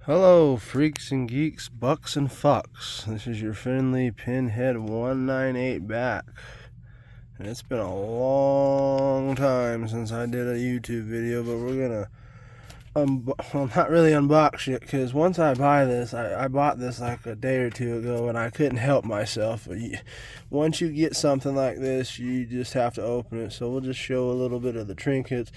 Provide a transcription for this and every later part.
Hello, freaks and geeks, bucks and fucks. This is your friendly Pinhead 198 back. And it's been a long time since I did a YouTube video, but we're gonna, well, not really unbox it, because once I buy this, I bought this like a day or two ago, and I couldn't help myself. Once you get something like this, you just have to open it, so we'll just show a little bit of the trinkets.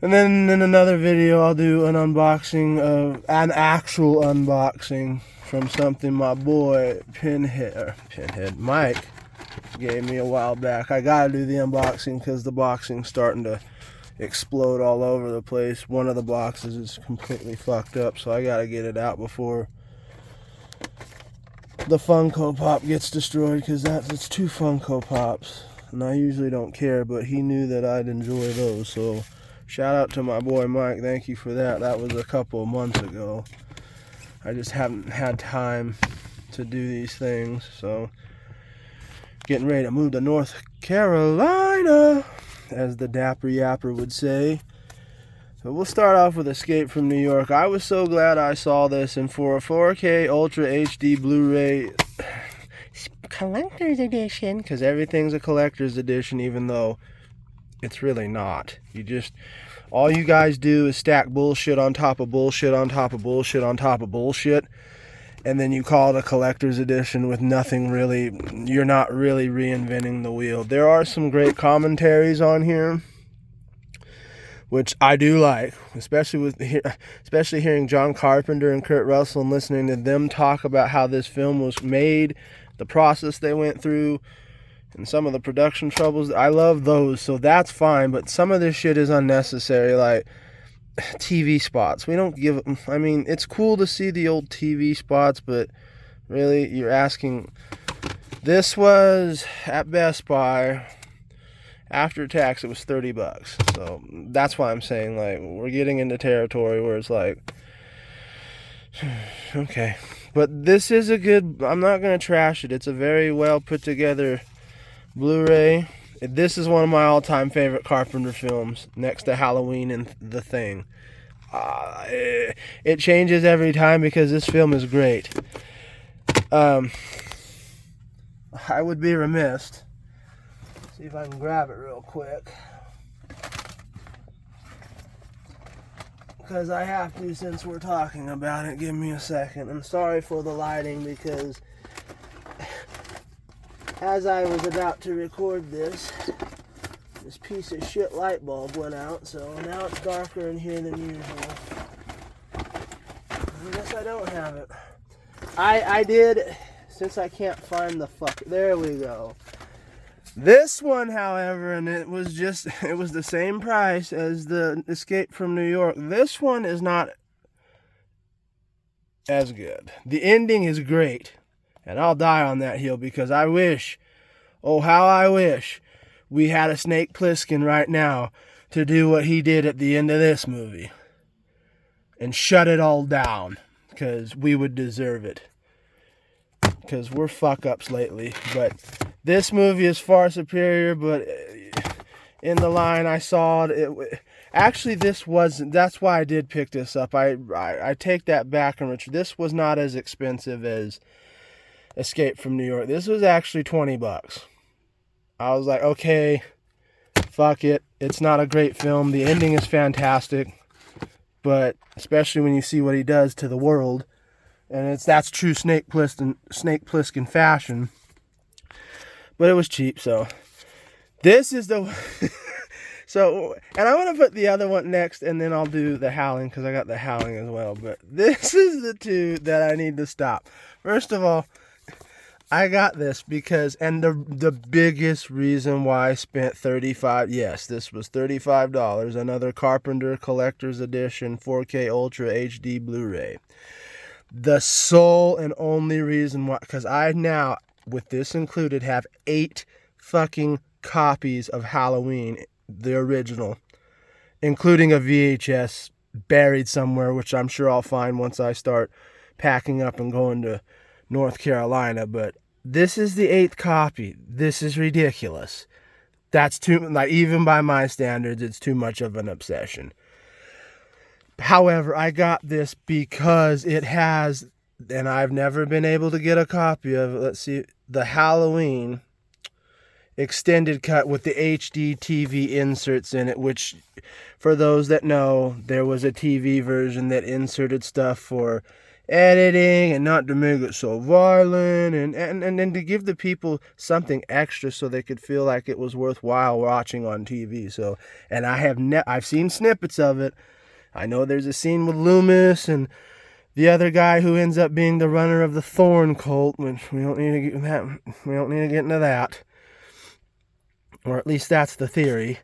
And then in another video, I'll do an unboxing of an actual unboxing from something my boy Pinhead Mike gave me a while back. I gotta do the unboxing because the boxing's starting to explode all over the place. One of the boxes is completely fucked up, so I gotta get it out before the Funko Pop gets destroyed, because it's 2 Funko Pops, and I usually don't care, but he knew that I'd enjoy those, so shout out to my boy Mike. Thank you for that. That was a couple of months ago. I just haven't had time to do these things. So, getting ready to move to North Carolina, as the Dapper Yapper would say. So we'll start off with Escape from New York. I was so glad I saw this, and for a 4K Ultra HD Blu-ray collector's edition, because everything's a collector's edition, even though it's really not. All you guys do is stack bullshit on top of bullshit on top of bullshit on top of bullshit, and then you call it a collector's edition with nothing really. You're not really reinventing the wheel. There are some great commentaries on here, which I do like, especially hearing John Carpenter and Kurt Russell and listening to them talk about how this film was made, the process they went through, and some of the production troubles. I love those, so that's fine, but some of this shit is unnecessary, like TV spots. We don't give, I mean, it's cool to see the old TV spots, but really, you're asking. This was at Best Buy, after tax, it was $30, so that's why I'm saying, like, we're getting into territory where it's like, okay, but this is a good, I'm not gonna trash it, it's a very well put together Blu-ray. This is one of my all-time favorite Carpenter films, next to Halloween and The Thing. It changes every time because this film is great. I would be remiss. See if I can grab it real quick, because I have to, since we're talking about it. Give me a second. I'm sorry for the lighting, because as I was about to record this piece of shit light bulb went out, so now it's darker in here than usual. I guess I don't have it. I did, since I can't find the fuck. There we go. This one, however, and it was the same price as the Escape from New York. This one is not as good. The ending is great, and I'll die on that hill, because I wish, oh how I wish, we had a Snake Plissken right now to do what he did at the end of this movie and shut it all down, because we would deserve it, because we're fuck-ups lately. But this movie is far superior, but in the line I saw it, actually this wasn't, that's why I did pick this up. I take that back, and this was not as expensive as Escape from New York. This was actually $20. I was like, okay, fuck it. It's not a great film. The ending is fantastic, but especially when you see what he does to the world, and that's true Snake Plissken fashion. But it was cheap, so this is the so, and I want to put the other one next, and then I'll do the Howling, because I got the Howling as well. But this is the two that I need to stop. First of all, I got this because, and the biggest reason why I spent $35, yes, this was $35, another Carpenter Collector's Edition 4K Ultra HD Blu-ray. The sole and only reason why, because I now, with this included, have 8 fucking copies of Halloween, the original, including a VHS buried somewhere, which I'm sure I'll find once I start packing up and going to North Carolina. But this is the 8th copy. This is ridiculous. That's too, like, even by my standards, it's too much of an obsession. However, I got this because it has, and I've never been able to get a copy of it. Let's see, the Halloween extended cut with the HD TV inserts in it, which, for those that know, there was a TV version that inserted stuff for editing and not to make it so violent and to give the people something extra so they could feel like it was worthwhile watching on TV. So, and I've seen snippets of it. I know there's a scene with Loomis and the other guy who ends up being the runner of the Thorn cult, which we don't need to get into that. Or at least that's the theory.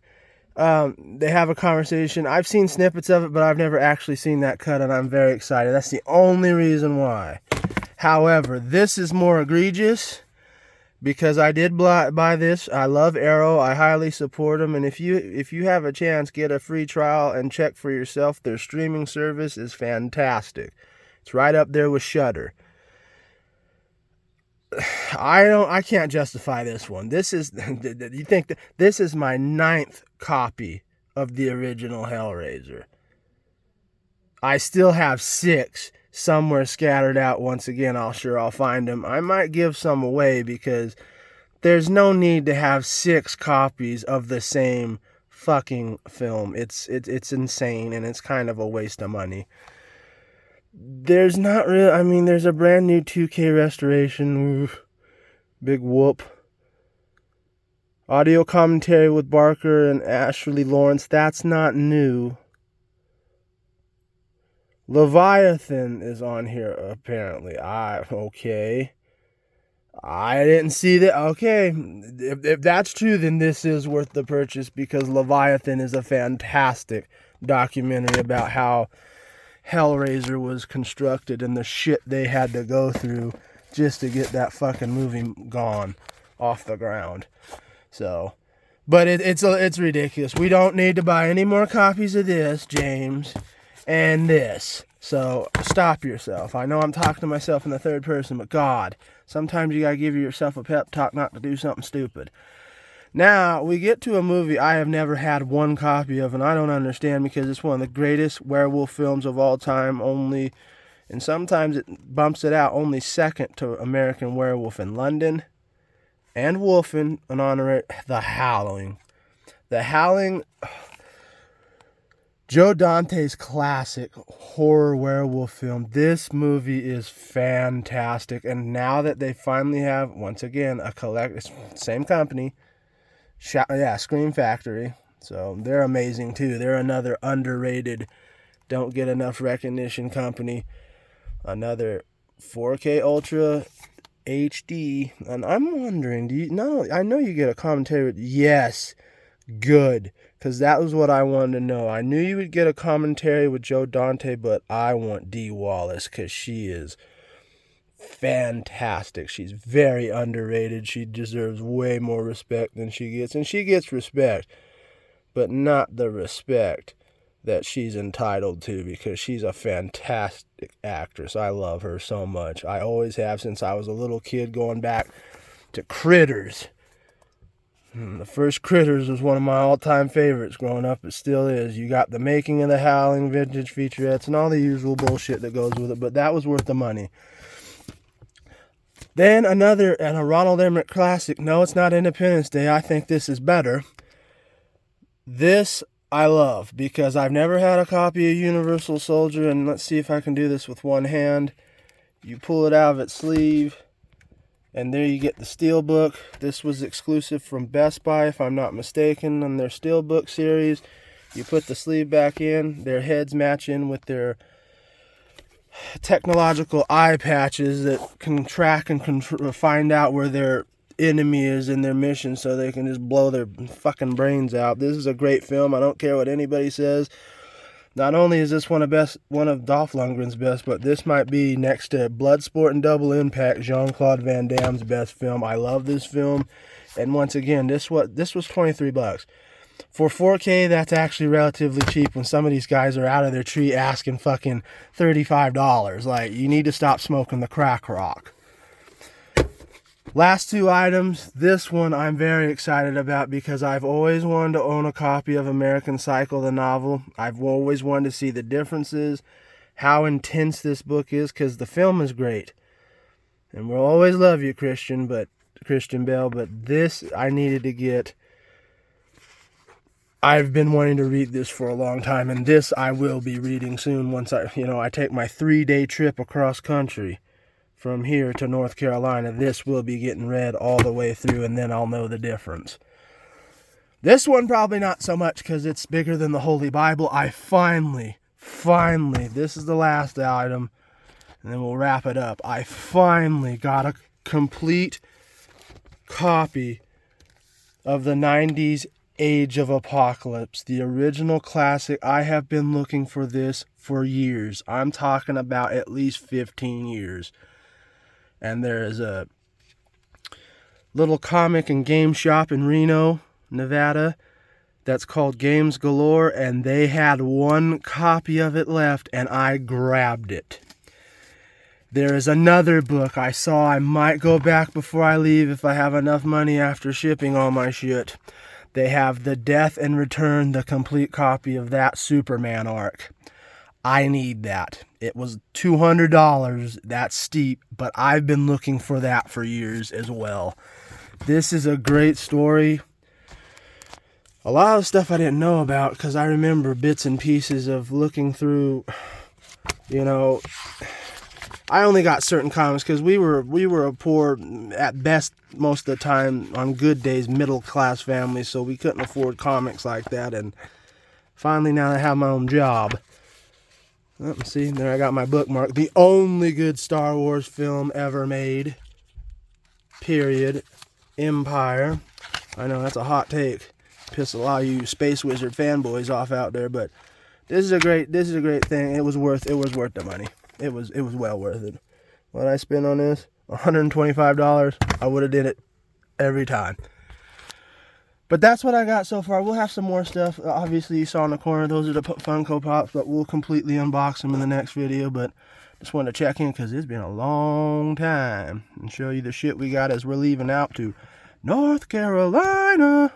They have a conversation. I've seen snippets of it, but I've never actually seen that cut, and I'm very excited. That's the only reason why. However, this is more egregious because I did buy this. I love Arrow. I highly support them, and if you have a chance, get a free trial and check for yourself. Their streaming service is fantastic. It's right up there with Shudder. I can't justify this one. You think that this is my 9th copy of the original Hellraiser. I still have 6 somewhere scattered out. Once again, I'll find them. I might give some away because there's no need to have 6 copies of the same fucking film. It's insane, and it's kind of a waste of money. There's not really, I mean, there's a brand new 2K restoration. Oof. Big whoop. Audio commentary with Barker and Ashley Lawrence. That's not new. Leviathan is on here, apparently. Okay. I didn't see that. Okay. If that's true, then this is worth the purchase because Leviathan is a fantastic documentary about how Hellraiser was constructed and the shit they had to go through just to get that fucking movie gone off the ground. So, but it's ridiculous. We don't need to buy any more copies of this, James, and this. So stop yourself. I know I'm talking to myself in the third person, but God, sometimes you gotta give yourself a pep talk not to do something stupid. Now, we get to a movie I have never had one copy of, and I don't understand because it's one of the greatest werewolf films of all time, and sometimes it bumps it out, only second to American Werewolf in London and Wolfen, an honorary, The Howling. The Howling, Joe Dante's classic horror werewolf film. This movie is fantastic, and now that they finally have, once again, same company, Scream Factory. So they're amazing too. They're another underrated, don't get enough recognition company. Another 4K Ultra HD. And I'm wondering, I know you get a commentary. Yes, good. Because that was what I wanted to know. I knew you would get a commentary with Joe Dante, but I want Dee Wallace because she is fantastic. She's very underrated. She deserves way more respect than she gets, and she gets respect, but not the respect that she's entitled to because she's a fantastic actress. I love her so much. I always have since I was a little kid, going back to Critters. The first Critters was one of my all-time favorites growing up. It still is. You got the Making of the Howling, vintage featurettes, and all the usual bullshit that goes with it, but that was worth the money. Then a Ronald Emmerich classic. No, it's not Independence Day. I think this is better. This I love because I've never had a copy of Universal Soldier, and let's see if I can do this with one hand. You pull it out of its sleeve, and there you get the Steelbook. This was exclusive from Best Buy, if I'm not mistaken, on their Steelbook series. You put the sleeve back in. Their heads match in with their technological eye patches that can track and find out where their enemy is in their mission so they can just blow their fucking brains out. This is a great film. I don't care what anybody says. Not only is this one of Dolph Lundgren's best, but this might be next to Bloodsport and Double Impact, Jean-Claude Van Damme's best film. I love this film. And once again, this was $23. For 4K, that's actually relatively cheap when some of these guys are out of their tree asking fucking $35. Like, you need to stop smoking the crack rock. Last two items. This one I'm very excited about because I've always wanted to own a copy of American Psycho, the novel. I've always wanted to see the differences, how intense this book is, because the film is great. And we'll always love you, Christian Bale, but this I needed to get. I've been wanting to read this for a long time, and this I will be reading soon once I take my 3-day trip across country from here to North Carolina. This will be getting read all the way through, and then I'll know the difference. This one probably not so much because it's bigger than the Holy Bible. I finally, this is the last item, and then we'll wrap it up. I finally got a complete copy of the 90s Age of Apocalypse, the original classic. I have been looking for this for years. I'm talking about at least 15 years. And there is a little comic and game shop in Reno, Nevada, that's called Games Galore, and they had one copy of it left, and I grabbed it. There is another book I saw. I might go back before I leave if I have enough money after shipping all my shit. They have The Death and Return, the complete copy of that Superman arc. I need that. It was $200. That's steep, but I've been looking for that for years as well. This is a great story. A lot of stuff I didn't know about because I remember bits and pieces of looking through, I only got certain comics because we were a poor, at best, most of the time, on good days, middle-class family, so we couldn't afford comics like that, and finally now I have my own job. See, there I got my bookmark. The only good Star Wars film ever made. Period. Empire. I know that's a hot take. Piss a lot of you Space Wizard fanboys off out there, but this is a great thing. It was worth the money. It was well worth it. What I spent on this? $125. I would have did it every time. But that's what I got so far. We'll have some more stuff. Obviously, you saw in the corner, those are the Funko Pops, but we'll completely unbox them in the next video. But just wanted to check in because it's been a long time and show you the shit we got as we're leaving out to North Carolina.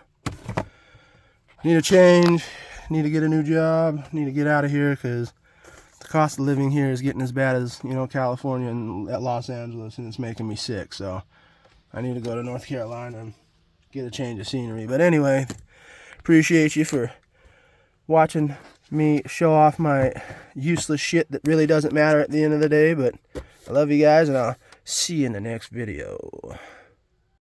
Need a change. Need to get a new job. Need to get out of here because the cost of living here is getting as bad as, California and at Los Angeles, and it's making me sick. So I need to go to North Carolina and get a change of scenery. But anyway, appreciate you for watching me show off my useless shit that really doesn't matter at the end of the day. But I love you guys, and I'll see you in the next video.